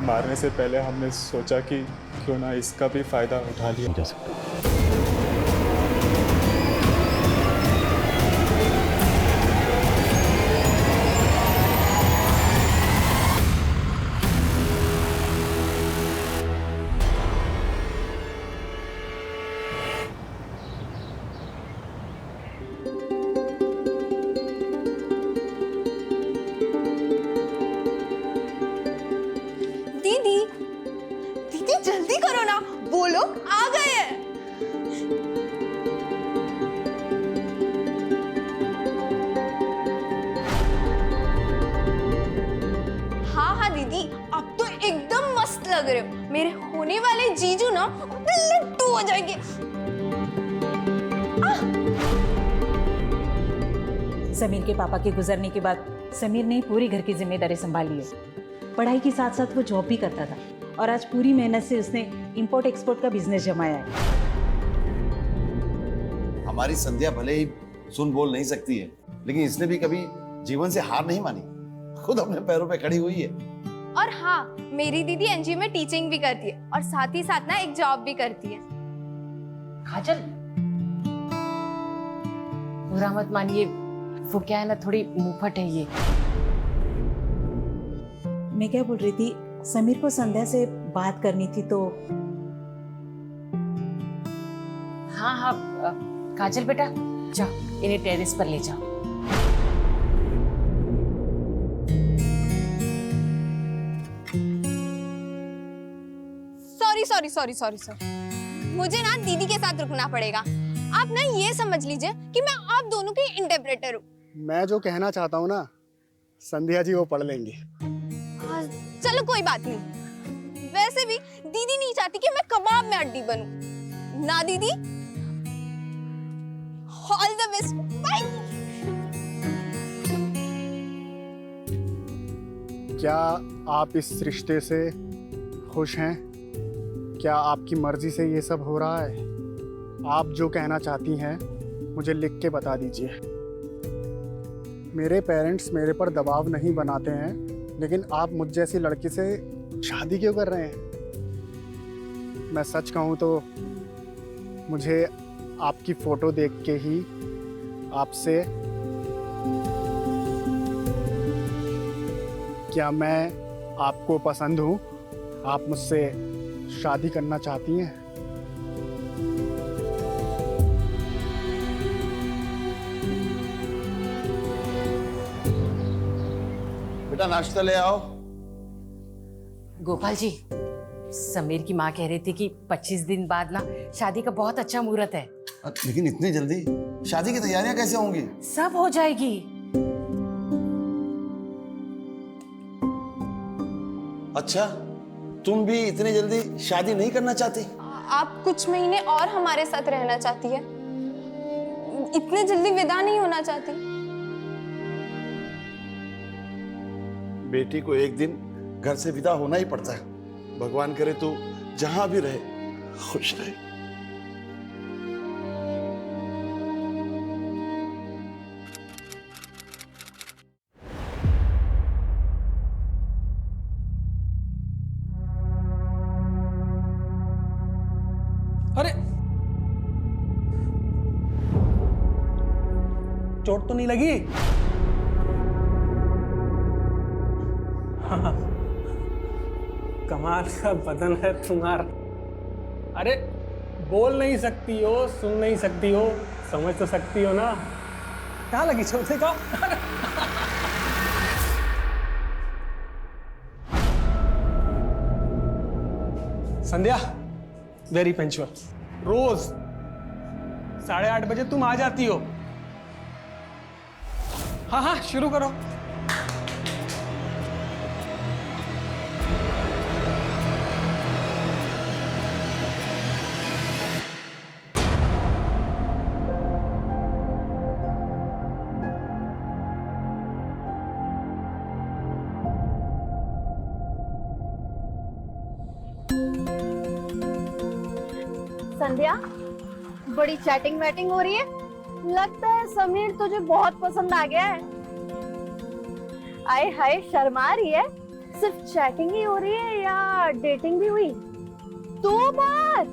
मारने से पहले हमने सोचा कि क्यों ना इसका भी फ़ायदा उठा लिया जा सकता है। दीदी, दीदी जल्दी करो ना, वो लोग आ गए हैं। हाँ हाँ दीदी, अब तो एकदम मस्त लग रहे हो। मेरे होने वाले जीजू ना लट्टू हो जाएंगे। समीर के पापा के गुजरने के बाद समीर ने पूरी घर की जिम्मेदारी संभाली है। पढ़ाई के साथ साथ वो जॉब भी करता था और आज पूरी मेहनत से उसने इंपोर्ट एक्सपोर्ट का बिजनेस जमाया है। हमारी संध्या भले ही सुन बोल नहीं सकती है, लेकिन इसने भी कभी जीवन से हार नहीं मानी, खुद अपने पैरों पे खड़ी हुई है। और हाँ, मेरी दीदी एनजीओ में टीचिंग भी करती है और साथ ही साथ ना एक जॉब भी करती है। काजल, बुरा मत मानिए, वो क्या है ना, थोड़ी मुंहफट है ये। मैं क्या बोल रही थी, समीर को संध्या से बात करनी थी तो। हाँ हाँ काजल बेटा, जाओ इन्हें टेरेस पर ले जाओ। सॉरी, मुझे ना दीदी के साथ रुकना पड़ेगा। आप ना ये समझ लीजिए कि मैं आप दोनों की इंटरप्रेटर हूँ। मैं जो कहना चाहता हूँ ना, संध्या जी वो पढ़ लेंगी। चलो कोई बात नहीं। वैसे भी दीदी नहीं चाहती कि मैं कबाब में हड्डी बनूं। ना दीदी, ऑल द बेस्ट, बाय। क्या आप इस रिश्ते से खुश हैं? क्या आपकी मर्जी से ये सब हो रहा है? आप जो कहना चाहती हैं मुझे लिख के बता दीजिए। मेरे पेरेंट्स मेरे पर दबाव नहीं बनाते हैं, लेकिन आप मुझ जैसी लड़की से शादी क्यों कर रहे हैं? मैं सच कहूँ तो मुझे आपकी फ़ोटो देख के ही आपसे क्या मैं आपको पसंद हूँ? आप मुझसे शादी करना चाहती हैं? बेटा नाश्ता ले आओ। गोपाल जी, समीर की माँ कह रही थी कि 25 दिन बाद ना शादी का बहुत अच्छा मुहूर्त है। लेकिन इतनी जल्दी शादी की तैयारियां कैसे होंगी? सब हो जाएगी। अच्छा, तुम भी इतनी जल्दी शादी नहीं करना चाहती? आप कुछ महीने और हमारे साथ रहना चाहती है, इतने जल्दी विदा नहीं होना चाहती। बेटी को एक दिन घर से विदा होना ही पड़ता है। भगवान करे तू जहां भी रहे खुश रहे। अरे चोट तो नहीं लगी? हाँ, कमाल का बदन है तुम्हारा। अरे बोल नहीं सकती हो, सुन नहीं सकती हो, समझ तो सकती हो ना? कहाँ लगी चोट? देखो। संध्या वेरी पंचुअल, रोज 8:30 बजे तुम आ जाती हो। हाँ हाँ शुरू करो। संध्या, बड़ी चैटिंग वैटिंग हो रही है। लगता है समीर तुझे बहुत पसंद आ गया है। आए हाय, शर्मा रही है। सिर्फ चैटिंग ही हो रही है या डेटिंग भी हुई? 2 बार?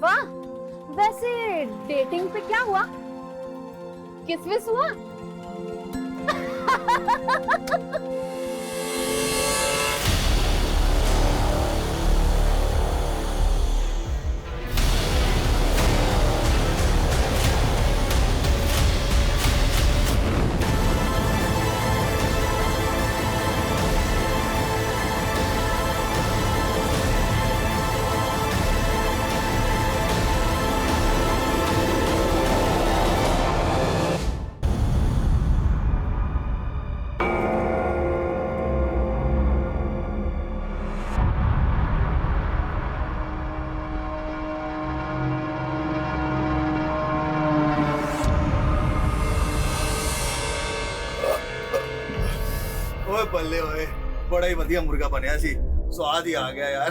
वाह, वैसे डेटिंग पे क्या हुआ? किस विस हुआ? ओए बल्ले ओए, बड़ा ही बढ़िया मुर्गा बनया सी, स्वाद ही आ गया यार।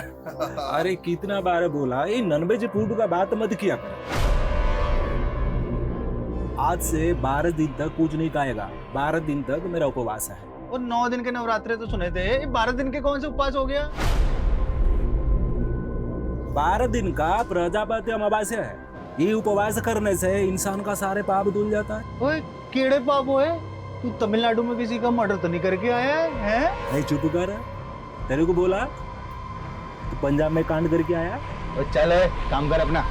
अरे कितना बार बोला ये नॉनवेज फूड का बात मत किया कर। आज से 12 दिन तक कुछ नहीं खाएगा। 12 दिन तक मेरा उपवास है। और 9 दिन के नवरात्रे तो सुने थे, 12 दिन के कौन से उपवास हो गया? 12 दिन का प्रजापति अमावस्या है। ये उपवास करने से इंसान का सारे पाप धुल जाता है। ओए केड़े पाप होए? तू तमिलनाडु में किसी का मर्डर तो नहीं करके आया है? नहीं चुप कर, तेरे को बोला तो पंजाब में कांड करके आया। और चल काम कर अपना।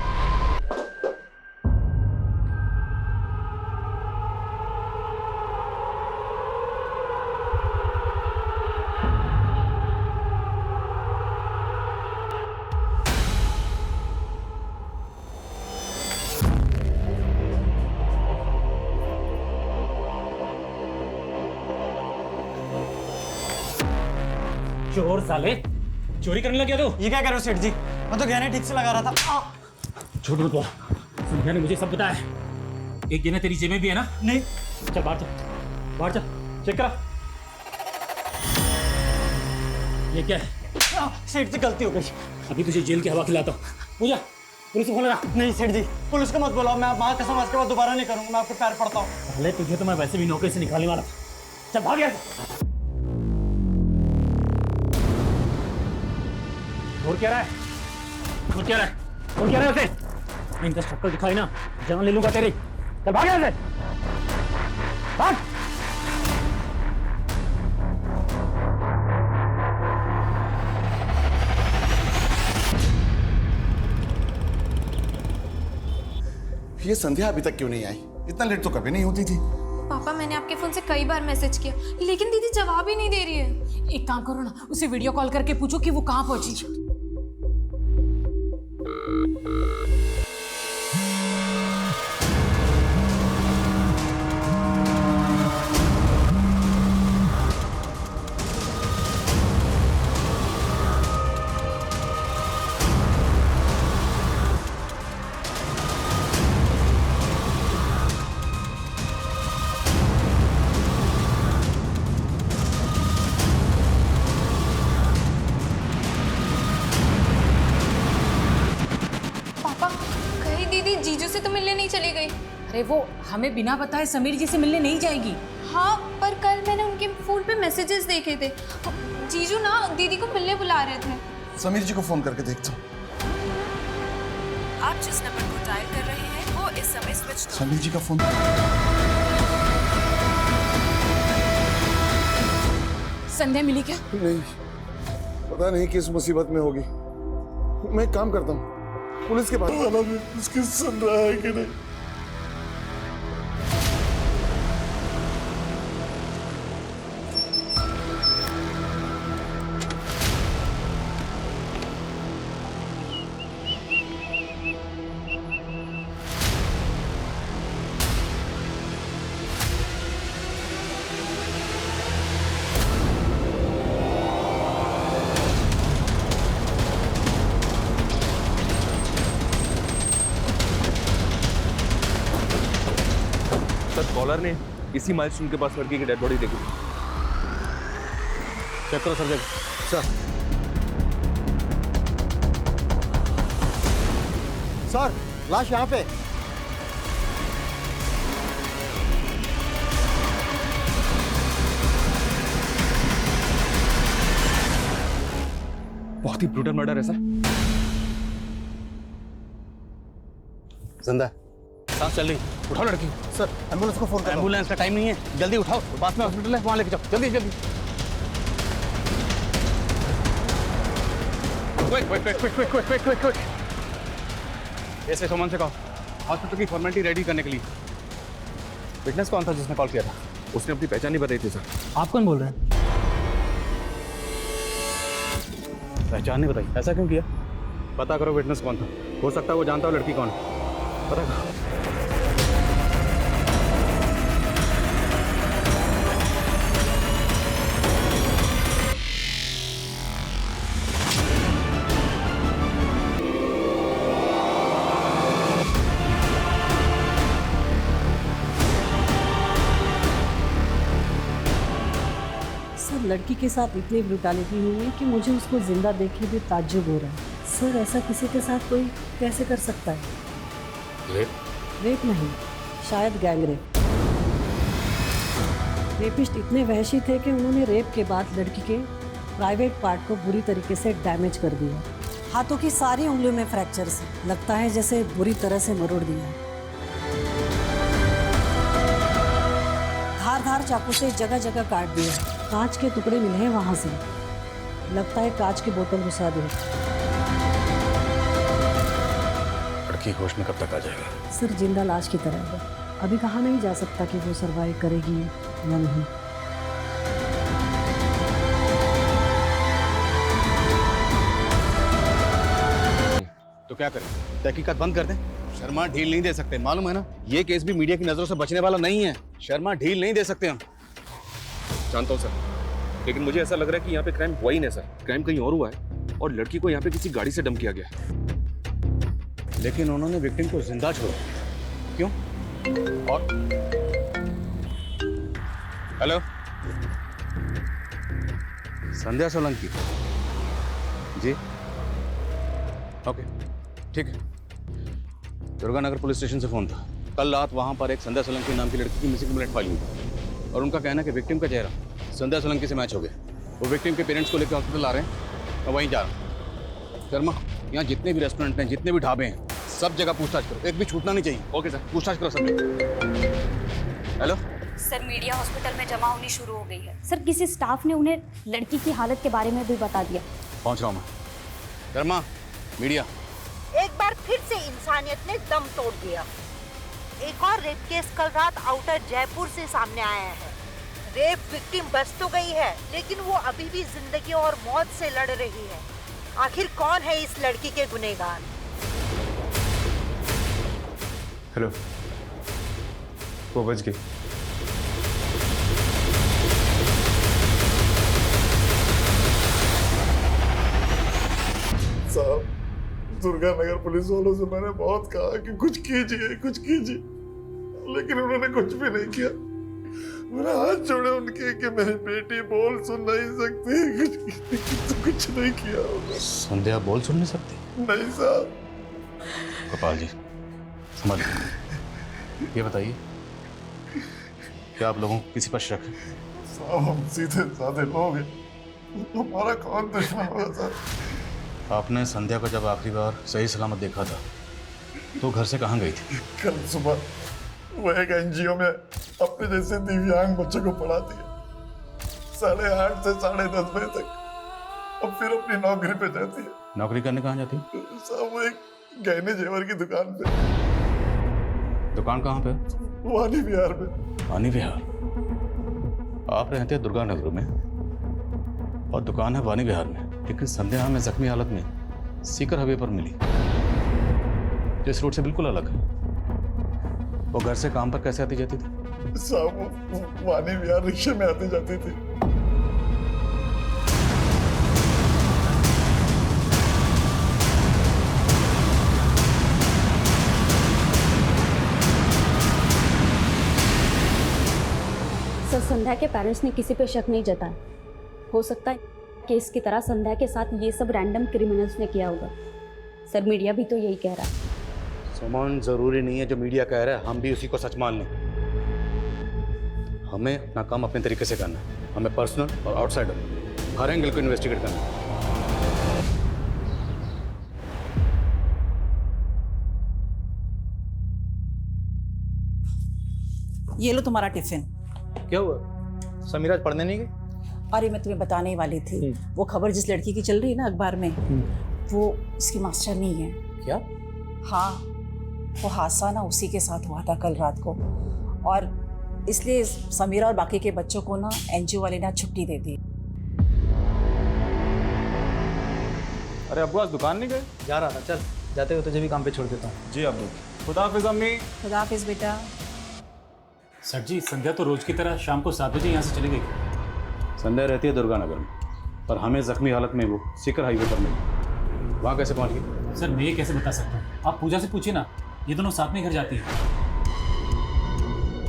चोर साले, चोरी करने लग गया तू? ये क्या कर रहे हो सेठ जी? मैं तो गहने ठीक से लगा रहा था। झूठ मत बोल, संध्या ने मुझे सब बताया है। एक गहना तेरी जेब में भी है ना? नहीं। चल बाहर चल, बाहर चल, चेक करा। ये क्या है? सेठ जी गलती हो गई। अभी तुझे जेल की हवा खिलाता हूँ। पूजा, पुलिस को फोन लगा। नहीं सेठ जी, पुलिस को मत बुलाओ। मैं माँ कसम आज के बाद दोबारा नहीं करूंगा। मैं आपके पैर पड़ता हूँ। पहले तुझे तो मैं वैसे भी नौकरी से निकालने वाला था। चल भाग यहाँ से। और क्या रहा है? और क्या रहा है? और क्या रहा है उसे? इनका शक्ल दिखाई ना, जान ले लूंगा तेरी। चल भाग यहाँ से, भाग। ये संध्या अभी तक क्यों नहीं आई? इतना लेट तो कभी नहीं होती थी। पापा, मैंने आपके फोन से कई बार मैसेज किया, लेकिन दीदी जवाब ही नहीं दे रही है। एक काम करो ना, उसे वीडियो कॉल करके पूछो कि वो कहाँ पहुंची। जीजू से तो मिलने नहीं चली गई। अरे वो हमें बिना बताए समीर जी से मिलने नहीं जाएगी। हाँ, पर कल मैंने उनके फोन पे मैसेजेस देखे थे। जीजू ना दीदी को मिलने बुला रहे थे। समीर जी को फोन करके देखता हूँ। आप जिस नंबर को डायल कर रहे हैं वो इस समय स्विच। समीर जी का फोन। संध्या मिली क्या? नहीं, पता नहीं किस मुसीबत में होगी। मैं एक काम करता हूँ, पुलिस के पास जाना भी उसकी सुन रहा है कि नहीं। कॉलर ने इसी माइलस्टोन के पास लड़की की डेड बॉडी देखी। चेक करो सर। सर लाश यहाँ पे। बहुत ही ब्रूटल मर्डर है सर। जिंदा सांस चल रही, उठाओ लड़की। सर एम्बुलेंस को फोन करो। एम्बुलेंस का टाइम नहीं है, जल्दी उठाओ, पास में हॉस्पिटल है, वहां लेके जाओ, जल्दी जल्दी। क्विक। ऐसे सुमन से कहो हॉस्पिटल की फॉर्मेलिटी रेडी करने के लिए। विटनेस कौन था जिसने कॉल किया था? उसने अपनी पहचान नहीं बताई थी सर। आप कौन बोल रहे हैं? पहचान नहीं बताई, ऐसा क्यों किया? पता करो विटनेस कौन था, हो सकता है वो जानता हो लड़की कौन है, पता करो। सर लड़की के साथ इतनी ब्रुटैलिटी हुई है कि मुझे उसको जिंदा देख के भी ताज्जुब हो रहा है। सर ऐसा किसी के साथ कोई कैसे कर सकता है? रेप नहीं, शायद गैंग रेप। रेपिस्ट इतने वहशी थे कि उन्होंने रेप के बाद लड़की के प्राइवेट पार्ट को बुरी तरीके से डैमेज कर दिया। हाथों की सारी उंगलियों में फ्रैक्चर्स, लगता है जैसे बुरी तरह से मरोड़ दिया है। धार चाकू से जगह जगह काट दिया। कांच के टुकड़े मिले हैं वहां से, लगता है कांच की बोतल घुसा दी। लड़की होश में कब तक आ जाएगा? सर जिंदा लाश की तरह है, अभी कहा नहीं जा सकता कि वो सरवाइव करेगी या नहीं। तो क्या करें, तहकीकात बंद कर दें? शर्मा ढील नहीं दे सकते, मालूम है ना, ये केस भी मीडिया की नजरों से बचने वाला नहीं है। शर्मा ढील नहीं दे सकते हम। जानता हूँ सर, लेकिन मुझे ऐसा लग रहा है कि यहाँ पे क्राइम हुआ ही नहीं सर। क्राइम कहीं और हुआ है और लड़की को यहाँ पे किसी गाड़ी से डंप किया गया है। लेकिन उन्होंने विक्टिम को जिंदा छोड़ा, क्यों? और हेलो, संध्या सोलंकी जी, ओके ठीक है। दुर्गानगर पुलिस स्टेशन से फोन था। कल रात वहां पर एक संध्या सोलंकी नाम की लड़की की मिसिंग कंप्लेंट फाइल हुई और उनका कहना है कि विक्टिम का चेहरा संध्या सोलंकी से मैच हो गया। वो विक्टिम के पेरेंट्स को लेकर हॉस्पिटल आ रहे हैं, मैं वहीं जा रहा हूँ। शर्मा, यहाँ जितने भी रेस्टोरेंट हैं, जितने भी ढाबे हैं, सब जगह पूछताछ करो, एक भी छूटना नहीं चाहिए। ओके सर, पूछताछ करो सब। हेलो सर, मीडिया हॉस्पिटल में जमा होनी शुरू हो गई है। सर किसी स्टाफ ने उन्हें लड़की की हालत के बारे में भी बता दिया। पहुँच रहा हूँ मैं। शर्मा, मीडिया। एक बार फिर से इंसानियत ने दम तोड़ दिया। एक और रेप केस कल रात आउटर जयपुर से सामने आया है। रेप विक्टिम बच तो गई है, लेकिन वो अभी भी जिंदगी और मौत से लड़ रही है। आखिर कौन है इस लड़की के गुनहगार? हेलो, वो बच गई। साहब, दुर्गानगर पुलिस वालों से मैंने बहुत कहा कि कुछ कीजिए, लेकिन उन्होंने कुछ भी नहीं किया। मेरा हाथ जोड़े उनके कि मेरी बेटी बोल सुन नहीं सकती, कुछ नहीं किया। संध्या बोल सुन नहीं सकती? नहीं साहब। गोपाल जी समझ, ये बताइए क्या आप लोगों को किसी पर शक है? साहब, हम सीधे साधे लोग हैं, हमारा कौन दुश्मन होगा साहब? आपने संध्या को जब आखिरी बार सही सलामत देखा था तो घर से कहाँ गई थी? कल सुबह वो एक एनजीओ में अपने जैसे दिव्यांग बच्चों को पढ़ाती है, 8:30 से 10:30 बजे तक। अब फिर अपनी नौकरी पे जाती है। नौकरी करने कहाँ जाती है? साहब, वो एक गहने जेवर की दुकान पे। दुकान कहाँ पे? वानी विहार में। वानी विहार? आप रहते हैं दुर्गानगर में और दुकान है वानी विहार में, लेकिन संध्या हमें जख्मी हालत में सीकर हाईवे पर मिली, जो इस रोड से बिल्कुल अलग है। वो घर से काम पर कैसे आती जाती थी? साहब, वानी विहार रिक्शे में आती जाती थी। सर, संध्या के पेरेंट्स ने किसी पे शक नहीं जताया। हो सकता है केस की तरह संध्या के साथ ये सब रैंडम क्रिमिनल्स ने किया होगा। सर, मीडिया भी तो यही कह रहा है। सुमन, जरूरी नहीं है जो मीडिया कह रहा है हम भी उसी को सच मान लें। हमें अपना काम अपने तरीके से करना है। हमें पर्सनल और आउटसाइडर हर एंगल को इन्वेस्टिगेट करना है। ये लो तुम्हारा टिफिन। क्या हुआ? समीरा आज पढ़ने नहीं गई? अरे मैं तुम्हें बताने ही वाली थी, वो खबर जिस लड़की की चल रही है ना अखबार में, वो इसकी मास्टर नहीं है। क्या? हाँ, वो हादसा ना उसी के साथ हुआ था कल रात को, और इसलिए समीरा और बाकी के बच्चों को ना एनजीओ वाले ने छुट्टी दे दी। अरे अब्बू आज दुकान नहीं गए? जा रहा था, चल जाते हो तुझे भी काम पे छोड़ देता हूँ। जी अब्बू। खुदा हाफिज अम्मी। खुदा हाफिज बेटा। सर जी, संध्या तो रोज की तरह शाम को 7 बजे यहाँ से चली गई। संध्या रहती है दुर्गानगर में, पर हमें जख्मी हालत में वो सीकर हाईवे पर मिली। वहाँ कैसे पहुँच गई? सर मैं ये कैसे बता सकता हूँ, आप पूजा से पूछिए ना, ये दोनों साथ में घर जाती हैं।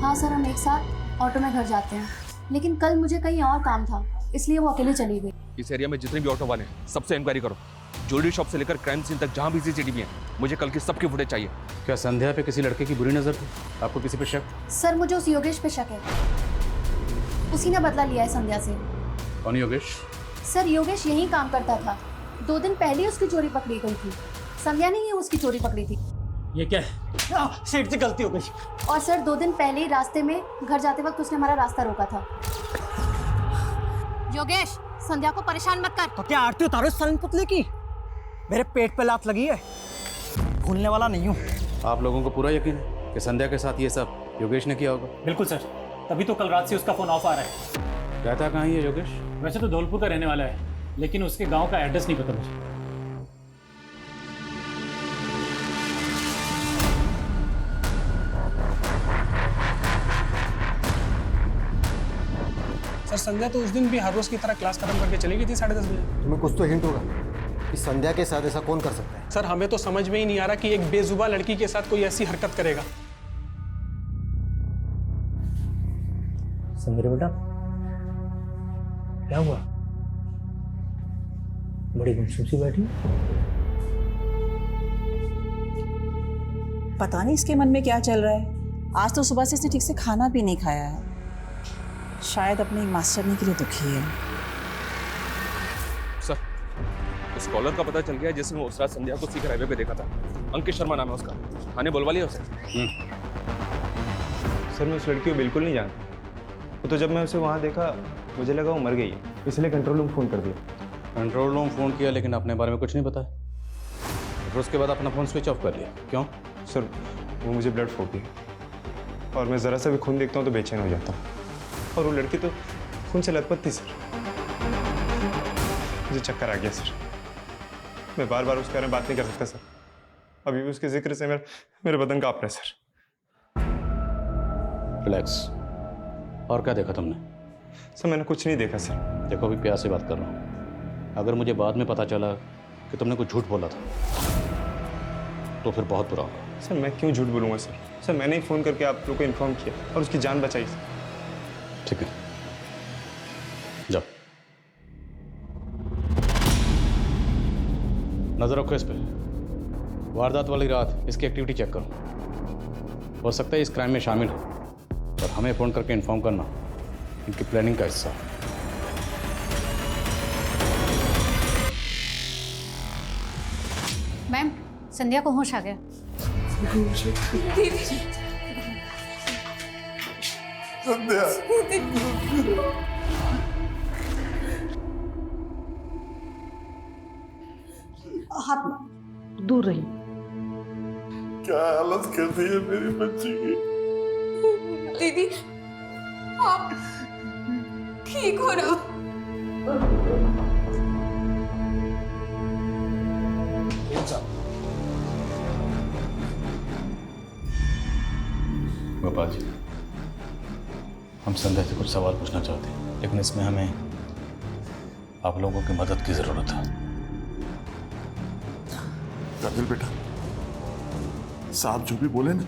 हाँ सर, हम एक साथ ऑटो में घर जाते हैं, लेकिन कल मुझे कहीं और काम था, इसलिए वो अकेले चली गई। इस एरिया में जितने भी ऑटो वाले हैं सबसे इंक्वायरी करो, ज्वेलरी शॉप से लेकर क्राइम सीन तक जहाँ भी सीसीटीवी है, मुझे कल की सबकी फुटेज चाहिए। क्या संध्या पे किसी लड़के की बुरी नजर थी? आपको किसी पे शक? सर मुझे उस योगेश पे शक है, उसी ने बदला लिया है संध्या से। कौन योगेश? सर योगेश यहीं काम करता था, 2 दिन पहले उसकी चोरी पकड़ी गई थी। संध्या ने ही उसकी चोरी पकड़ी थी। ये क्या है? सेठ से गलती हो गई। और सर 2 दिन पहले ही रास्ते में घर जाते वक्त उसने हमारा रास्ता रोका था। योगेश, संध्या को परेशान मत कर। तो क्या आरती उतारो सन पुतले की? मेरे पेट पे लात लगी है, भूलने वाला नहीं हूँ। आप लोगों को पूरा यकीन है कि संध्या के साथ ये सब योगेश ने किया होगा? बिल्कुल सर, तभी तो कल रात से उसका फोन ऑफ आ रहा है। रहता कहाँ है योगेश? वैसे तो धौलपुर का रहने वाला है, लेकिन उसके गांव का एड्रेस नहीं पता मुझे। सर संध्या तो उस दिन भी हर रोज की तरह क्लास खत्म करके चली गई थी 10:30 बजे। तुम्हें कुछ तो हिंट होगा कि संध्या के साथ ऐसा कौन कर सकता है? सर हमें तो समझ में ही नहीं आ रहा कि एक बेजुबान लड़की के साथ कोई ऐसी हरकत करेगा। समीर बेटा, क्या हुआ? बड़ी गुमसुम सी बैठी। पता नहीं इसके मन में क्या चल रहा है। आज तो सुबह से इसने ठीक से खाना भी नहीं खाया है, शायद अपने मास्टरनी के लिए दुखी है। सर, उस कॉलर का पता चल गया जिसने उस रात संध्या को सीकर हाईवे पे देखा था। अंकित शर्मा नाम है उसका, थाने बुलवा लिया उसे। सर मैं उस लड़की को बिल्कुल नहीं जानता, तो जब मैं उसे वहाँ देखा मुझे लगा वो मर गई है, इसलिए कंट्रोल रूम फ़ोन कर दिया। कंट्रोल रूम फ़ोन किया लेकिन अपने बारे में कुछ नहीं बताया, फिर उसके बाद अपना फ़ोन स्विच ऑफ कर लिया। क्यों? सर वो मुझे ब्लड फोबिया, और मैं ज़रा सा भी खून देखता हूँ तो बेचैन हो जाता हूँ, और वो लड़की तो खून से लथपथ थी सर। मुझे चक्कर आ गया सर, मैं बार बार उसके बारे में बात नहीं कर सकता सर। अभी भी उसके जिक्र से मेरे बदन कांप रहा है सर। रिलैक्स। और क्या देखा तुमने? सर मैंने कुछ नहीं देखा सर। देखो अभी प्यार से बात कर रहा हूँ, अगर मुझे बाद में पता चला कि तुमने कुछ झूठ बोला था तो फिर बहुत बुरा होगा। सर मैं क्यों झूठ बोलूँगा सर? सर मैंने ही फ़ोन करके आप लोग को इन्फॉर्म किया और उसकी जान बचाई सर। ठीक है, जाओ। नजर रखो इस पे। वारदात वाली रात इसकी एक्टिविटी चेक करो, हो सकता है इस क्राइम में शामिल हो, और हमें फ़ोन करके इन्फॉर्म करना इनकी प्लानिंग का हिस्सा। मैम, संध्या को होश आ गया। संध्या, हाथ दूर रही। क्या हालत कर दी है मेरी बच्ची की। दीदी आप ठीक हो ना? गोपाल जी, हम संध्या से कुछ सवाल पूछना चाहते हैं, लेकिन इसमें हमें आप लोगों की मदद की जरूरत है। काबिल बेटा, साहब जो भी बोले ना,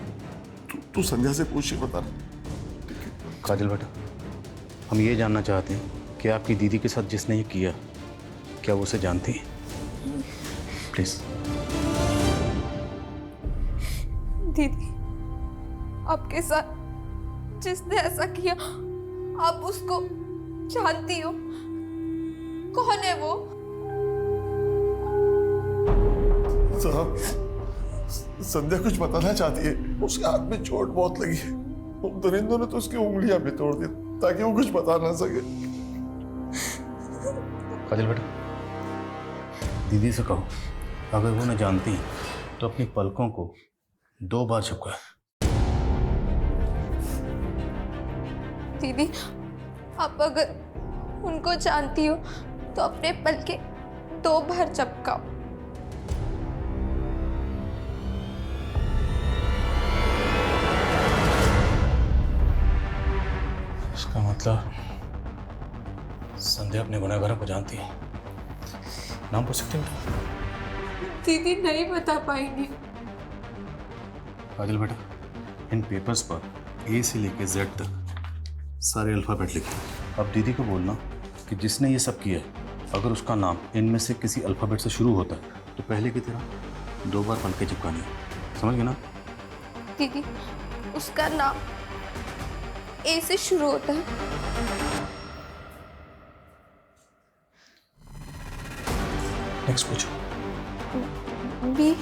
तू संध्या से पूछ के बता। काजल बेटा, हम ये जानना चाहते हैं कि आपकी दीदी के साथ जिसने ये किया, क्या वो उसे जानती है? प्लीज। दीदी, आपके साथ जिसने ऐसा किया आप उसको जानती हो? कौन है वो? साहब, संध्या कुछ बताना चाहती है, उसके हाथ में चोट बहुत लगी है, उन दरिंदों ने तो उसकी उंगलियां भी तोड़ दी ताकि वो कुछ बता ना सके। काजल बेटा, दीदी से कहो अगर वो न जानती तो अपनी पलकों को 2 बार झपका। दीदी, आप अगर उनको जानती हो तो अपने पल के 2 बार चपकाओ। इसका मतलब संध्या अपने गुनहगारों को जानती है। नाम पूछ सकते हो? दीदी नहीं बता पाएंगी। काजल बेटा, इन पेपर्स पर ए से लेकर जेड तक सारे अल्फाबेट लिखे। अब दीदी को बोलना कि जिसने ये सब किया है अगर उसका नाम इनमें से किसी अल्फाबेट से शुरू होता है तो पहले की तरह 2 बार पलके चिपकानी है। समझ गए ना? दीदी, उसका नाम ए से शुरू होता है। नेक्स्ट पूछो। B.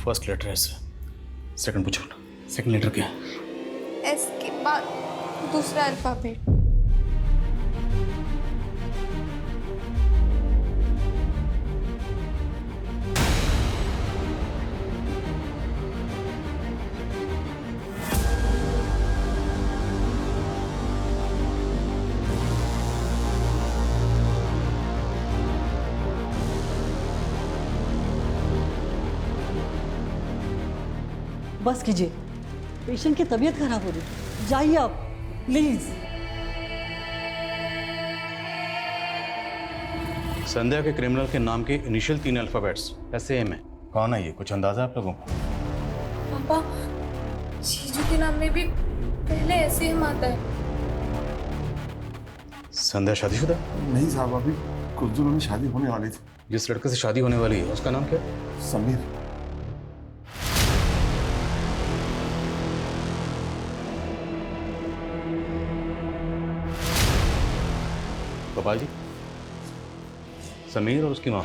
First letter S, second पूछो। सेकंड लेटर क्या है? एस के बाद दूसरा अल्फाबेट। बस कीजिए, पेशेंट की तबीयत खराब हो रही है, जाइए आप प्लीज। संध्या के क्रिमिनल के नाम के इनिशियल 3 अल्फाबेट्स ऐसे एम है। कौन है ये? कुछ अंदाजा आप लोगों को? पापा, जीजू के नाम में भी पहले ऐसे ही आता है। संध्या शादीशुदा? नहीं साहब, अभी कुछ दिनों में शादी होने वाली थी। जिस लड़के से शादी होने वाली है उसका नाम क्या? समीर। गोपाल जी, समीर और उसकी माँ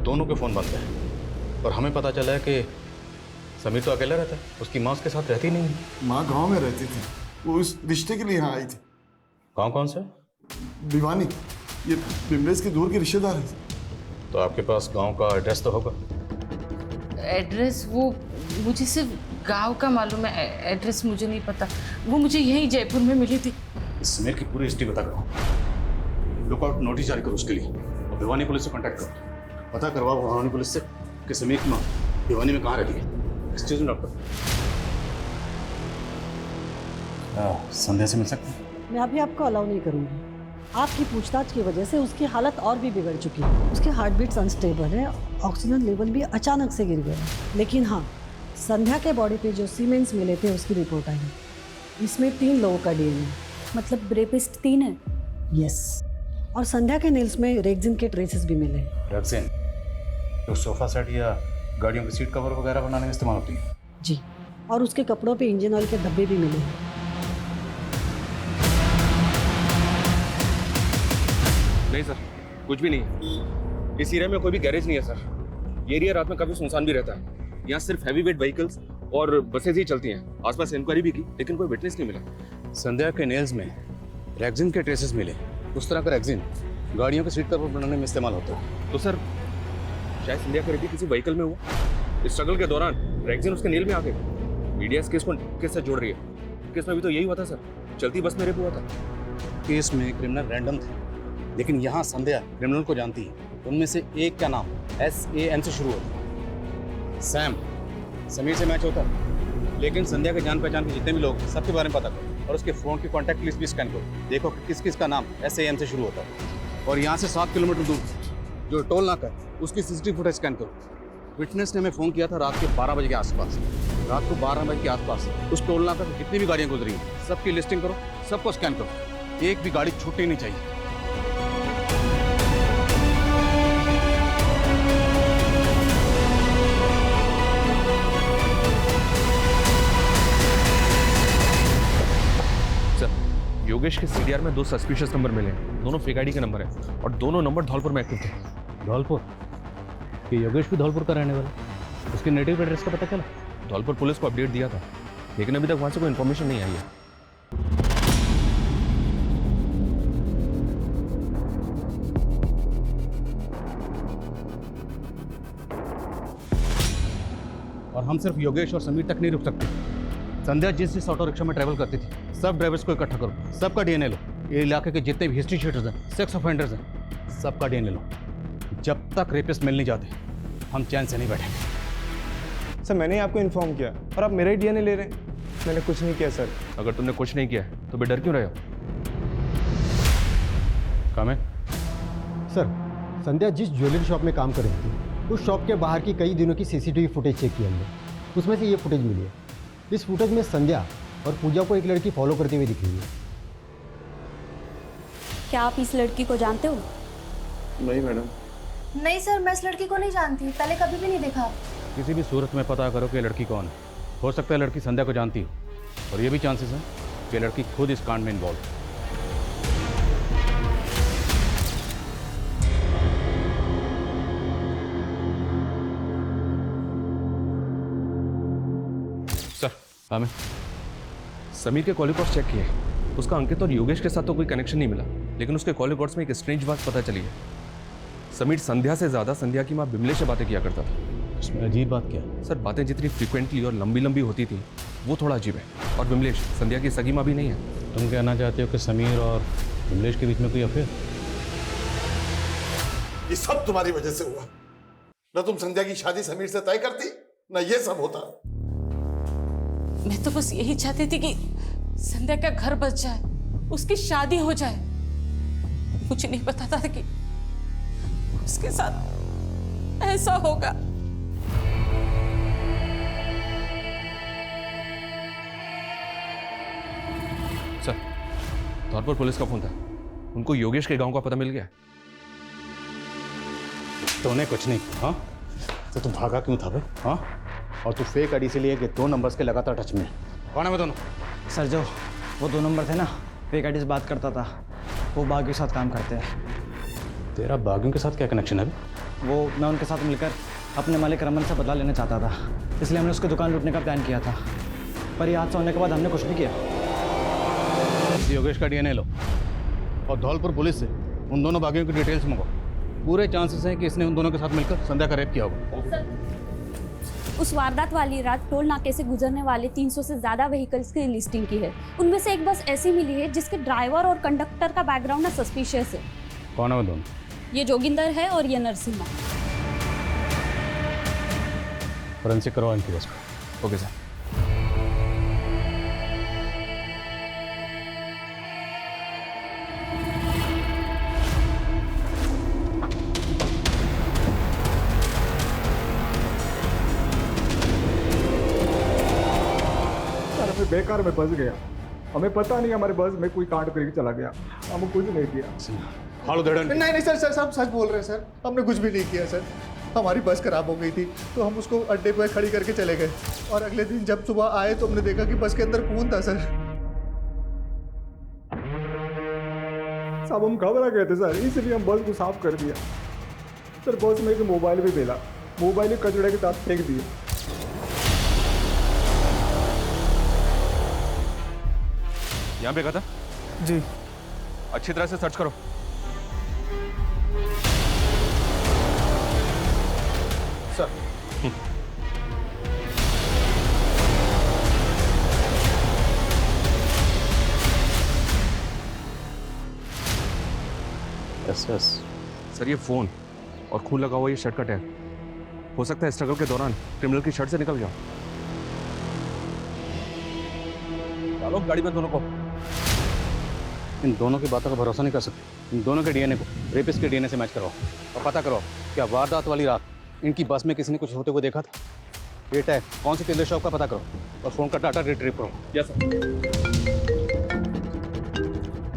दोनों के फ़ोन बंद हैं और हमें पता चला है कि समीर तो अकेला रहता है, उसकी माँ उसके साथ रहती नहीं है। माँ गांव में रहती थी, वो इस रिश्ते के लिए यहाँ आई थी। गाँव कौन सा? भिवानी, ये बिमलेश की दूर की रिश्तेदार है। तो आपके पास गांव का एड्रेस तो होगा? एड्रेस वो मुझे सिर्फ गांव का मालूम है, एड्रेस मुझे नहीं पता। वो मुझे यहीं जयपुर में मिली थी। समीर की पूरी हिस्ट्री बता करो, लुकआउट नोटिस जारी करो उसके लिए और भिवानी पुलिस से कांटेक्ट करो। पता करवाओ भिवानी पुलिस से कि समीर की माँ भिवानी में कहाँ रहती है। एक्सक्यूज मी डॉक्टर, संध्या से मिल सकते हैं? मैं अभी आपको अलाउ नहीं करूँगी। आपकी पूछताछ की वजह से उसकी हालत और भी बिगड़ चुकी है। उसके हार्ट बीट्स अनस्टेबल है, ऑक्सीजन लेवल भी अचानक से गिर गया है। लेकिन हाँ, संध्या के बॉडी पे जो सीमेंट्स मिले थे उसकी रिपोर्ट आई है। इसमें 3 लोगों का डीएनए। मतलब रेपिस्ट 3 है? यस। और संध्या के नेल्स में रेक्सिन के ट्रेसेस भी मिले। रेक्सिन तो सोफा सेट या गाड़ियों की सीट कवर वगैरह बनाने में इस्तेमाल होती है? जी। और उसके कपड़ों पे इंजन ऑयल के धब्बे भी मिले हैं। नहीं सर, कुछ भी नहीं है। इस एरिया में कोई भी गैरेज नहीं है सर। ये एरिया रात में काफी सुनसान भी रहता है। यहाँ सिर्फ हैवी वेट व्हीकल्स और बसेज ही चलती हैं। आसपास इंक्वायरी भी की लेकिन कोई विटनेस नहीं मिला। संध्या के नेल्स में रेक्सिन के ट्रेसेस मिले। उस तरह का रेक्सिन गाड़ियों के सीट कवर बनाने में इस्तेमाल होता है। तो सर शायद संध्या का रेपी किसी व्हीकल में हुआ। इस स्ट्रगल के दौरान रेक्सिन उसके नेल में आ गई। मीडिया इस केस को किस से जोड़ रही है? केस में भी तो यही हुआ था सर, चलती बस में रेप हुआ था। केस में क्रिमिनल रैंडम थे, लेकिन यहाँ संध्या क्रिमिनल को जानती है। उनमें से एक का नाम SAM से शुरू होता है। सैम समीर से मैच होता है, लेकिन संध्या के जान पहचान के जितने भी लोग सबके बारे में पता करो और उसके फ़ोन की कॉन्टैक्ट लिस्ट भी स्कैन करो। देखो कि किस किस का नाम SAM से शुरू होता है। और यहाँ से 7 किलोमीटर दूर जो टोल नाका है उसकी CCTV फुटेज स्कैन करो। विटनेस ने हमें फ़ोन किया था रात के 12 बजे के आसपास। रात को 12 बजे के आसपास उस टोल नाका से जितनी भी गाड़ियाँ गुजरी हैं सबकी लिस्टिंग करो, सबको स्कैन करो। एक भी गाड़ी छूटनी नहीं चाहिए। योगेश के सीडीआर में 2 सस्पिशियस नंबर मिले हैं। दोनों फेक आईडी के नंबर हैं और दोनों नंबर धौलपुर में एक्टिव थे। धौलपुर? कि योगेश भी धौलपुर का रहने वाला? उसके नेटिव एड्रेस का पता चला? धौलपुर पुलिस को अपडेट दिया था, लेकिन अभी तक वहाँ से कोई इन्फॉर्मेशन नहीं आई है। और हम सिर्फ योगेश और समीर तक नहीं रुक सकते। संध्या जिस ऑटो रिक्शा में ट्रैवल करती थी, सब ड्राइवर्स को इकट्ठा करो, सबका डीएनए लो। ये इलाके के जितने भी हिस्ट्री शीटर्स हैं, सेक्स ऑफेंडर्स हैं, सबका डीएनए लो। जब तक रेपिस्ट मिल नहीं जाते, हम चैन से नहीं बैठेंगे। सर मैंने आपको इन्फॉर्म किया और आप मेरा ही डीएनए ले रहे हैं। मैंने कुछ नहीं किया सर। अगर तुमने कुछ नहीं किया तो बेडर क्यों रहे हो? कामे? सर, संध्या जिस ज्वेलरी शॉप में काम कर रही थी, उस शॉप के बाहर की कई दिनों की सीसीटीवी फुटेज चेक की हमने। उसमें से ये फुटेज मिली है। इस फुटेज में संध्या और पूजा को एक लड़की फॉलो करती हुई दिख रही है। क्या आप इस लड़की को जानते हो? नहीं मैडम। नहीं सर, मैं इस लड़की को नहीं जानती, पहले कभी भी नहीं देखा। किसी भी सूरत में पता करो कि ये लड़की कौन है। हो सकता है लड़की संध्या को जानती हो, और ये भी चांसेस हैं कि लड़की खुद इस कांड में इन्वॉल्व है। सर, हमें समीर के कॉल रिकॉर्ड्स चेक किए। उसका अंकित और योगेश के साथ तो कोई कनेक्शन नहीं मिला, लेकिन उसके कॉल रिकॉर्ड्स में एक स्ट्रेंज बात पता चली है। समीर संध्या से ज़्यादा संध्या की माँ बिमले से बातें किया करता था। इसमें अजीब बात क्या है? सर, बातें जितनी फ्रीक्वेंटली और लंबी लंबी होती थी, वो थोड़ा अजीब है। और बिमलेश संध्या की सगी माँ भी नहीं है। तुम कहना चाहते हो कि समीर और बिमलेश के बीच में कोई अफेयर? ये सब तुम्हारी वजह से हुआ। न तुम संध्या की शादी समीर से तय करती, न ये सब होता। मैं तो बस यही चाहती थी कि संध्या का घर बच जाए, उसकी शादी हो जाए। मुझे नहीं पता था कि उसके साथ ऐसा होगा। सर, धौलपुर पुलिस का फोन था। उनको योगेश के गांव का पता मिल गया। तूने कुछ नहीं किया? हाँ, तो तू भागा क्यों था भाई? हाँ, और तू फेक आईडी से लिए कि 2 नंबर्स के लगातार टच में। कौन है वो दोनों? सर, जो वो 2 नंबर थे ना, फेक आईडी से बात करता था, वो बागियों के साथ काम करते हैं। तेरा बागियों के साथ क्या कनेक्शन है? वो मैं उनके साथ मिलकर अपने मालिक रमन से बदला लेना चाहता था, इसलिए हमने उसकी दुकान लूटने का प्लान किया था। पर ये हादसा होने के बाद हमने कुछ नहीं किया। योगेश का डीएनए लो और धौलपुर पुलिस से उन दोनों बागियों की डिटेल्स मंगाओ। पूरे चांसेस हैं कि इसने उन दोनों के साथ मिलकर संध्या का रेप किया होगा। उस वारदात वाली रात टोल नाके से गुजरने वाले 300 से ज्यादा व्हीकल्स की लिस्टिंग की है। उनमें से एक बस ऐसी मिली है जिसके ड्राइवर और कंडक्टर का बैकग्राउंड ना सस्पिशियस है। कौन है वो दोनों? ये जोगिंदर है और ये नरसिम्हा। फोरेंसिक करवाओ इनकी बस को। Okay sir. बेकार में फंस गया। हमें पता नहीं हमारे बस में कोई कांड करके चला गया। हम कुछ नहीं किया। नहीं सर, सब सच बोल रहे हैं सर। हमने कुछ भी नहीं किया सर। हमारी बस खराब हो गई थी तो हम उसको अड्डे पर खड़ी करके चले गए, और अगले दिन जब सुबह आए तो हमने देखा कि बस के अंदर खून था सर। सब हम घबरा गए थे सर, इसलिए हम बस को साफ कर दिया सर। बस में एक मोबाइल भी मिला, मोबाइल कचड़े के साथ फेंक दिया। यहाँ पे था जी। अच्छी तरह से सर्च करो। Sir, yes. सर, ये फोन और खून लगा हुआ ये शर्ट का टैग, हो सकता है स्ट्रगल के दौरान क्रिमिनल की शर्ट से निकल जाओ। चलो गाड़ी में दोनों को। इन दोनों की बातों का भरोसा नहीं कर सकते। इन दोनों के डीएनए को रेपिस्ट के डीएनए से मैच करवाओ और पता करो क्या वारदात वाली रात इनकी बस में किसी ने कुछ होते हुए देखा था। ये टैग कौन सी टेलर शॉप का पता करो और फोन का डाटा रिट्रीव करो। Yes sir.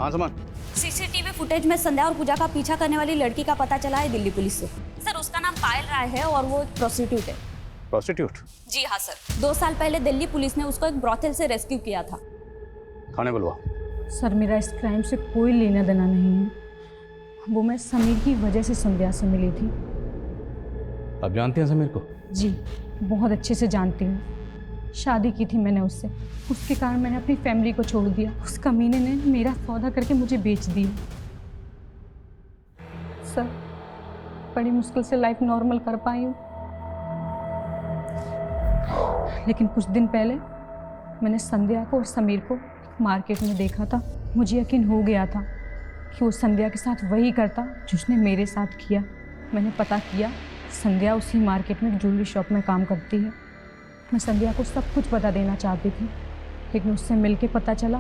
हाँ समान। सीसीटीवी फुटेज में संध्या और पूजा का पीछा करने वाली लड़की का पता चला है दिल्ली पुलिस से। सर, उसका नाम पायल राय है और वो एक प्रोस्टिट्यूट है। प्रोस्टिट्यूट? जी हाँ सर। 2 साल पहले दिल्ली पुलिस ने उसको एक ब्रॉथेल से रेस्क्यू किया था। थाने बुलवा। सर मेरा इस क्राइम से कोई लेना देना नहीं है। वो मैं समीर की वजह से संध्या से मिली थी। आप जानते हैं समीर को? जी बहुत अच्छे से जानती हूँ। शादी की थी मैंने उससे, उसके कारण मैंने अपनी फैमिली को छोड़ दिया। उस कमीने ने मेरा सौदा करके मुझे बेच दिया। सर बड़ी मुश्किल से लाइफ नॉर्मल कर पाई हूँ, लेकिन कुछ दिन पहले मैंने संध्या को और समीर को मार्केट में देखा था। मुझे यकीन हो गया था कि वो संध्या के साथ वही करता जो उसने मेरे साथ किया। मैंने पता किया, संध्या उसी मार्केट में ज्वेलरी शॉप में काम करती है। मैं संध्या को सब कुछ बता देना चाहती थी, लेकिन उससे मिलके पता चला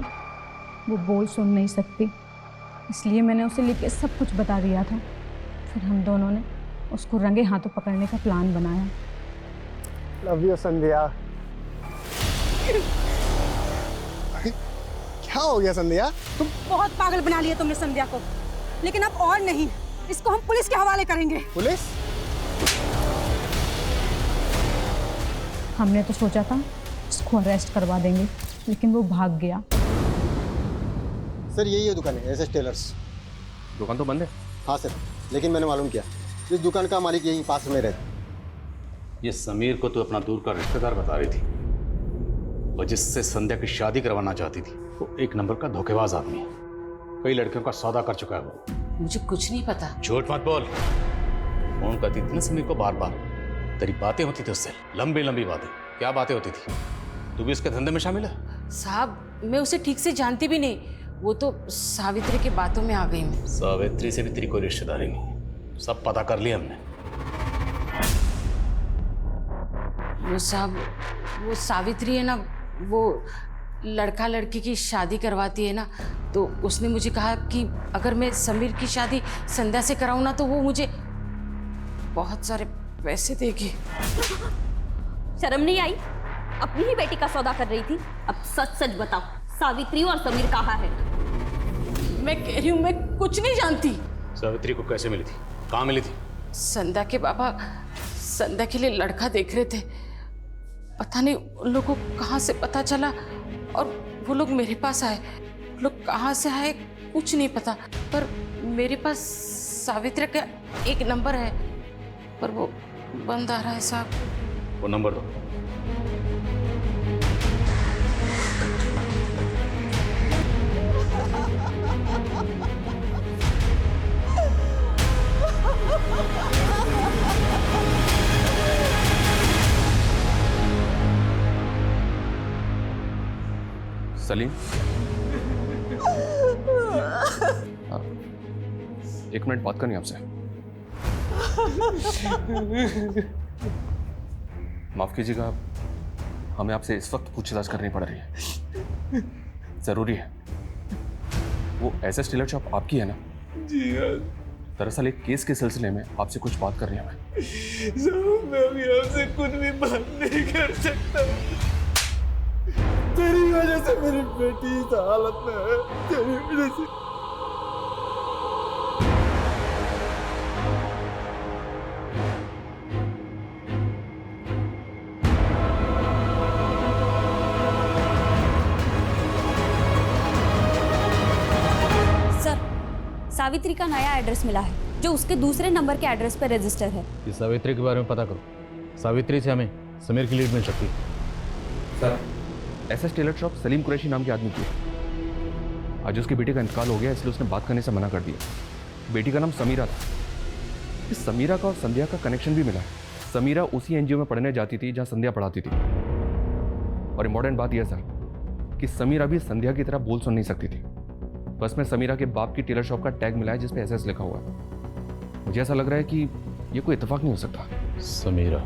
वो बोल सुन नहीं सकती, इसलिए मैंने उसे लिख के सब कुछ बता दिया था। फिर हम दोनों ने उसको रंगे हाथों पकड़ने का प्लान बनाया। लव यू संध्या। क्या हो गया संध्या? तुम बहुत पागल बना लिया तुमने संध्या को, लेकिन अब और नहीं, इसको हम पुलिस के हवाले करेंगे। पुलिस? हमने तो सोचा था इसको अरेस्ट करवा देंगे, लेकिन वो भाग गया। सर यही है दुकान है, एसएस टेलर्स। दुकान तो बंद है। हाँ सर, लेकिन मैंने मालूम किया इस दुकान का मालिक यहीं पास में रहता। ये समीर को तो अपना दूर का रिश्तेदार बता रही थी, और जिससे संध्या की शादी करवाना चाहती थी वो एक नंबर का धोखेबाज आदमी है। कई लड़कियों का सौदा कर चुका है वो। मुझे कुछ नहीं पता। झूठ मत बोल। फोन करती थी ना समीर को बार बार, तेरी बातें होती थी उससे, लंबी लंबी बातें। क्या बातें होती थी? तू भी उसके धंधे में शामिल है? साहब मैं उसे ठीक से जानती भी नहीं, वो तो सावित्री की बातों में आ गई मैं। सावित्री से भी तेरी कोई रिश्तेदारी नहीं, सब पता कर लिया हमने। वो साहब, वो सावित्री है ना, वो लड़का लड़की की शादी करवाती है ना, तो उसने मुझे कहा कि अगर मैं समीर की शादी संध्या से कराऊं ना तो वो मुझे बहुत सारे पैसे देगी। शर्म नहीं आई? अपनी ही बेटी का सौदा कर रही थी। अब सच सच बताओ, सावित्री और समीर कहाँ है? मैं कह रही हूँ मैं कुछ नहीं जानती। सावित्री को कैसे मिली थी? कहाँ मिली थी? संध्या के बाबा संध्या के लिए लड़का देख रहे थे, पता नहीं उन लोगों को कहाँ से पता चला और वो लोग मेरे पास आए। लोग कहाँ से आए कुछ नहीं पता, पर मेरे पास सावित्री का एक नंबर है, पर वो बंद आ रहा है साहब। वो नंबर दो। सलीम, एक मिनट बात करनी आपसे। माफ कीजिएगा, हमें आपसे इस वक्त पूछताछ करनी पड़ रही है, जरूरी है। वो एसएस टेलर शॉप आपकी है ना? जी हाँ। दरअसल एक केस के सिलसिले में आपसे कुछ बात करनी है हमें। साहब मैं अभी आपसे कुछ भी बात नहीं कर सकता। तेरी वजह से मेरी बेटी इस हालत में है, तेरी वजह से। सर, सावित्री का नया एड्रेस मिला है, जो उसके दूसरे नंबर के एड्रेस पर रजिस्टर है। इस सावित्री के बारे में पता करो। सावित्री से हमें समीर की लीड मिल सकती है। Sir, SS Taylor shop Salim Qureshi नाम के आदमी की है। आज उसकी बेटी का इंतकाल हो गया, इसलिए उसने बात करने से मना कर दिया। बेटी का नाम समीरा था। इस समीरा का और संध्या का कनेक्शन भी मिला है। समीरा उसी एनजीओ में पढ़ने जाती थी जहां संध्या पढ़ाती थी। और इम्पोर्टेंट बात यह सर कि समीरा भी संध्या की तरह बोल सुन नहीं सकती थी। बस में समीरा के बाप की टेलर शॉप का टैग मिला है जिसपे एसएस लिखा हुआ है। मुझे ऐसा लग रहा है कि ये कोई इत्तेफाक नहीं हो सकता। समीरा,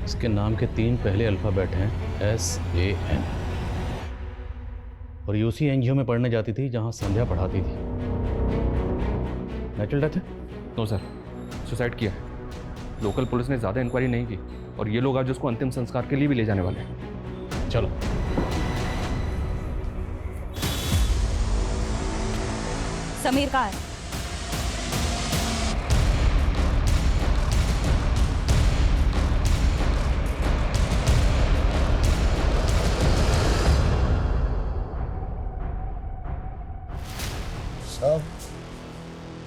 इसके नाम के 3 पहले अल्फाबेट हैं SAN, और यूसी एनजीओ में पढ़ने जाती थी जहां संध्या पढ़ाती थी। नेचुरल डेथ है? नो सर, सुसाइड किया है। लोकल पुलिस ने ज़्यादा इंक्वायरी नहीं की और ये लोग आज उसको अंतिम संस्कार के लिए भी ले जाने वाले हैं। चलो। समीर कहाँ है?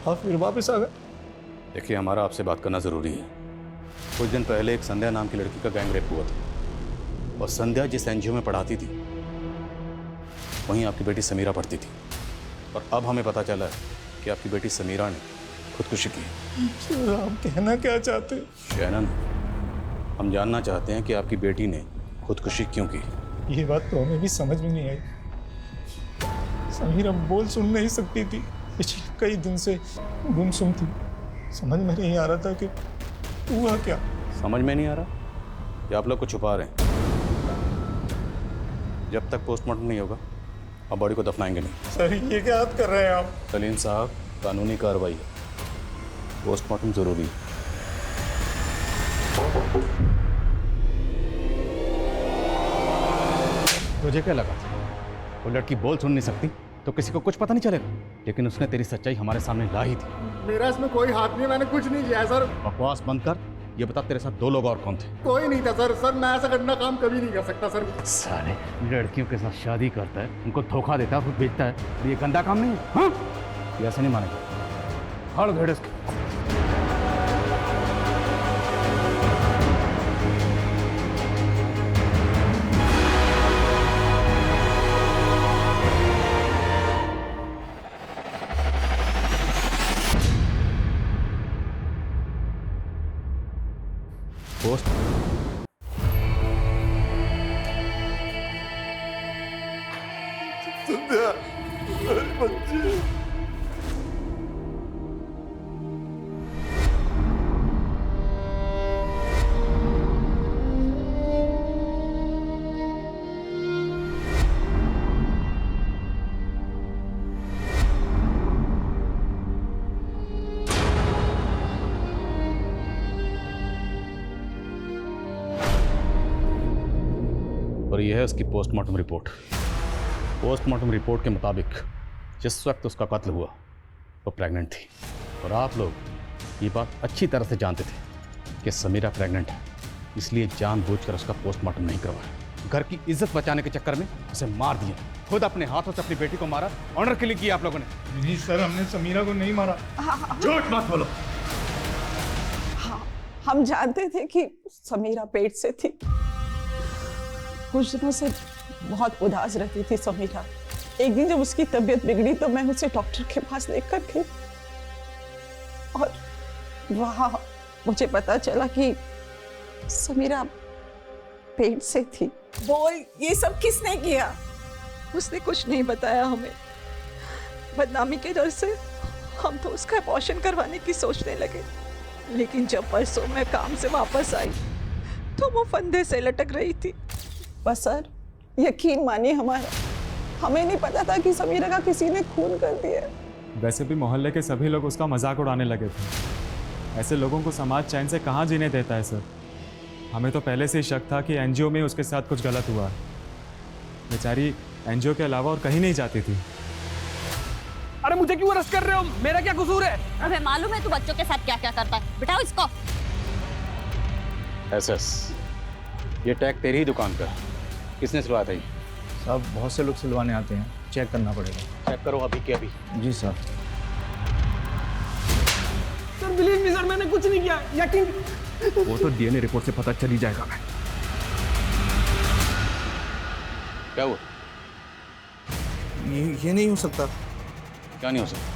आप फिर वापस आ गए? देखिए, हमारा आपसे बात करना ज़रूरी है। कुछ दिन पहले एक संध्या नाम की लड़की का गैंग रेप हुआ था और संध्या जिस एनजीओ में पढ़ाती थी वहीं आपकी बेटी समीरा पढ़ती थी। और अब हमें पता चला है कि आपकी बेटी समीरा ने खुदकुशी की है। सर, आप कहना क्या चाहते हैं? शैनन, हम जानना चाहते हैं कि आपकी बेटी ने खुदकुशी क्यों की। ये बात तो हमें भी समझ में नहीं आई। समीरा बोल सुन नहीं सकती थी, पिछले कई दिन से गुमसुम थी। समझ में नहीं आ रहा था कि हुआ क्या। समझ में नहीं आ रहा या आप लोग कुछ छुपा रहे हैं? जब तक पोस्टमार्टम नहीं होगा अब बॉडी को दफनाएंगे नहीं। सर, ये क्या बात कर रहे हैं आप? सलीम साहब, कानूनी कार्रवाई है, पोस्टमार्टम जरूरी है। तुझे क्या लगा वो लड़की बोल सुन नहीं सकती तो किसी को कुछ पता नहीं चलेगा, लेकिन उसने तेरी सच्चाई हमारे सामने ला ही थी। मेरा इसमें कोई हाथ नहीं, मैंने कुछ नहीं किया है सर। बकवास बंद कर। ये बता, तेरे साथ 2 लोग और कौन थे? कोई नहीं था सर। सर, मैं ऐसा गंदा काम कभी नहीं कर सकता सर। साले लड़कियों के साथ शादी करता है, उनको धोखा देता है, खुद बेचता है। ये गंदा काम नहीं है? हाँ, ये ऐसा नहीं मानेगा। हड़ घेड़ इसके। पोस्ट संध्या, अरे बच्ची। और यह है उसकी पोस्टमार्टम रिपोर्ट। पोस्टमार्टम रिपोर्ट के मुताबिक जिस वक्त उसका कत्ल हुआ वो प्रेग्नेंट थी। और आप लोग ये बात अच्छी तरह से जानते थे कि समीरा प्रेग्नेंट है, इसलिए जानबूझकर उसका पोस्टमार्टम नहीं करवाया। घर की इज्जत बचाने के चक्कर में उसे मार दिया। खुद अपने हाथों से अपनी बेटी को मारा। ऑनर के लिए किया आप लोगों ने। नहीं सर, हमने समीरा को नहीं मारा। झूठ मत बोलो। हाँ, हम जानते थे कि समीरा पेट से थी। कुछ दिनों से बहुत उदास रहती थी समीरा। एक दिन जब उसकी तबीयत बिगड़ी तो मैं उसे डॉक्टर के पास लेकर गई और वहां मुझे पता चला कि समीरा पेट से थी। बोल, ये सब किसने किया? उसने कुछ नहीं बताया हमें। बदनामी के डर से हम तो उसका अबॉर्शन करवाने की सोचने लगे, लेकिन जब परसों मैं काम से वापस आई तो वो फंदे से लटक रही थी। बस सर, यकीन मानिए हमारा, हमें नहीं पता था कि समीरा का किसी ने खून कर दिया। वैसे भी मोहल्ले के सभी लोग उसका मजाक उड़ाने लगे थे। ऐसे लोगों को समाज चैन से कहाँ जीने देता है सर। हमें तो पहले से ही शक था कि एनजीओ में उसके साथ कुछ गलत हुआ। बेचारी एनजीओ के अलावा और कहीं नहीं जाती थी। अरे मुझे क्यों अरेस्ट कर रहे हो? मेरा क्या कसूर है? अबे मालूम है तू बच्चों के साथ क्या क्या करता है? बिठाओ इसको। एसएस, ये टैग तेरी ही दुकान का। किसने सिलवाया था ये? साहब, बहुत से लोग सिलवाने आते हैं, चेक करना पड़ेगा। चेक करो अभी के अभी। जी sir. Sir believe me sir, मैंने कुछ नहीं किया, यकीन। वो तो डीएनए रिपोर्ट से पता चल ही जाएगा। क्या हुआ? ये नहीं हो सकता। क्या नहीं हो सकता?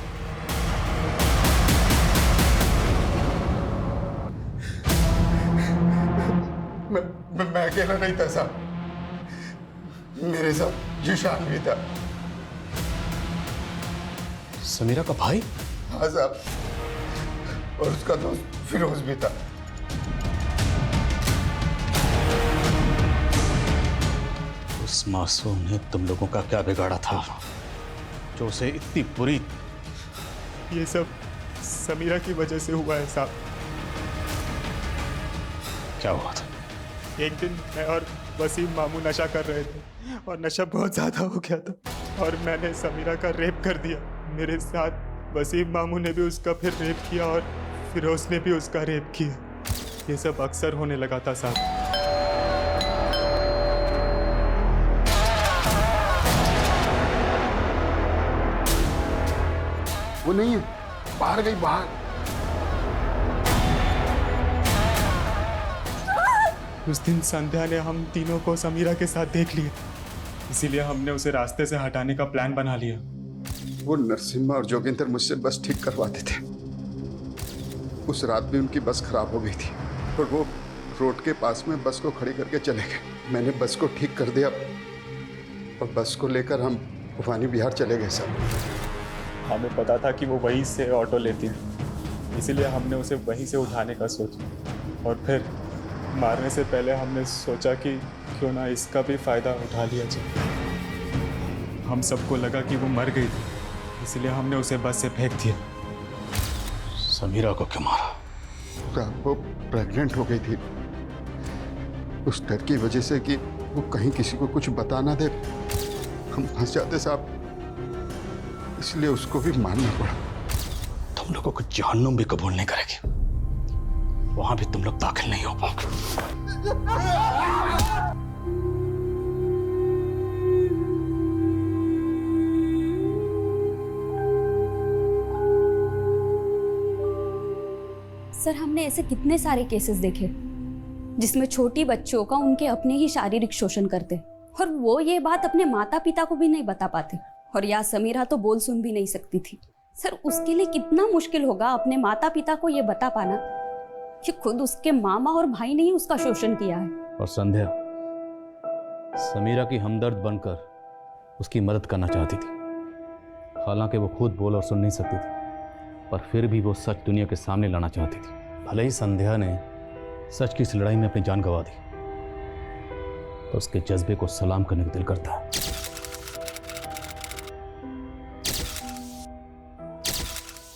मैं अकेला नहीं था साहब, मेरे साथ जुशान भी था। समीरा का भाई? हाँ साहब, और उसका दोस्त फिरोज भी था। उस मासूम ने तुम लोगों का क्या बिगाड़ा था जो उसे इतनी बुरी? ये सब समीरा की वजह से हुआ है साहब। क्या हुआ था? एक दिन मैं और वसीम मामू नशा कर रहे थे और नशा बहुत ज़्यादा हो गया था और मैंने समीरा का रेप कर दिया। मेरे साथ वसीम मामू ने भी उसका फिर रेप किया और फिरोज ने भी उसका रेप किया। ये सब अक्सर होने लगा था साहब। वो नहीं है, बाहर गई, बाहर। उस दिन संध्या ने हम तीनों को समीरा के साथ देख लिया, इसीलिए हमने उसे रास्ते से हटाने का प्लान बना लिया। वो नरसिम्हा और जोगिंदर मुझसे बस ठीक करवाते थे। उस रात भी उनकी बस खराब हो गई थी और वो रोड के पास में बस को खड़ी करके चले गए। मैंने बस को ठीक कर दिया और बस को लेकर हम भवानी बिहार चले गए सब। हमें पता था कि वो वहीं से ऑटो लेती है, इसीलिए हमने उसे वहीं से उठाने का सोचा और फिर मारने से पहले हमने सोचा कि क्यों ना इसका भी फ़ायदा उठा लिया जाए। हम सबको लगा कि वो मर गई थी, इसलिए हमने उसे बस से फेंक दिया। समीरा को क्यों मारा? साहब वो प्रेग्नेंट हो गई थी, उस डर की वजह से कि वो कहीं किसी को कुछ बता ना दे, हम फंस जाते साहब, इसलिए उसको भी मारना पड़ा। तुम लोगों को जहन्नुम भी कबूल नहीं करेगी, वहां भी तुम लोग दाखिल नहीं हो पाओगे। सर, हमने ऐसे कितने सारे केसेस देखे जिसमें छोटी बच्चों का उनके अपने ही शारीरिक शोषण करते और वो ये बात अपने माता पिता को भी नहीं बता पाते। और या समीरा तो बोल सुन भी नहीं सकती थी। सर, उसके लिए कितना मुश्किल होगा अपने माता पिता को ये बता पाना कि खुद उसके मामा और भाई ने ही उसका शोषण किया है। और संध्या समीरा की हमदर्द बनकर उसकी मदद करना चाहती थी। हालांकि वो खुद बोल और सुन नहीं सकती थी, पर फिर भी वो सच दुनिया के सामने लाना चाहती थी। भले ही संध्या ने सच की इस लड़ाई में अपनी जान गंवा दी, तो उसके जज्बे को सलाम करने का दिल करता है।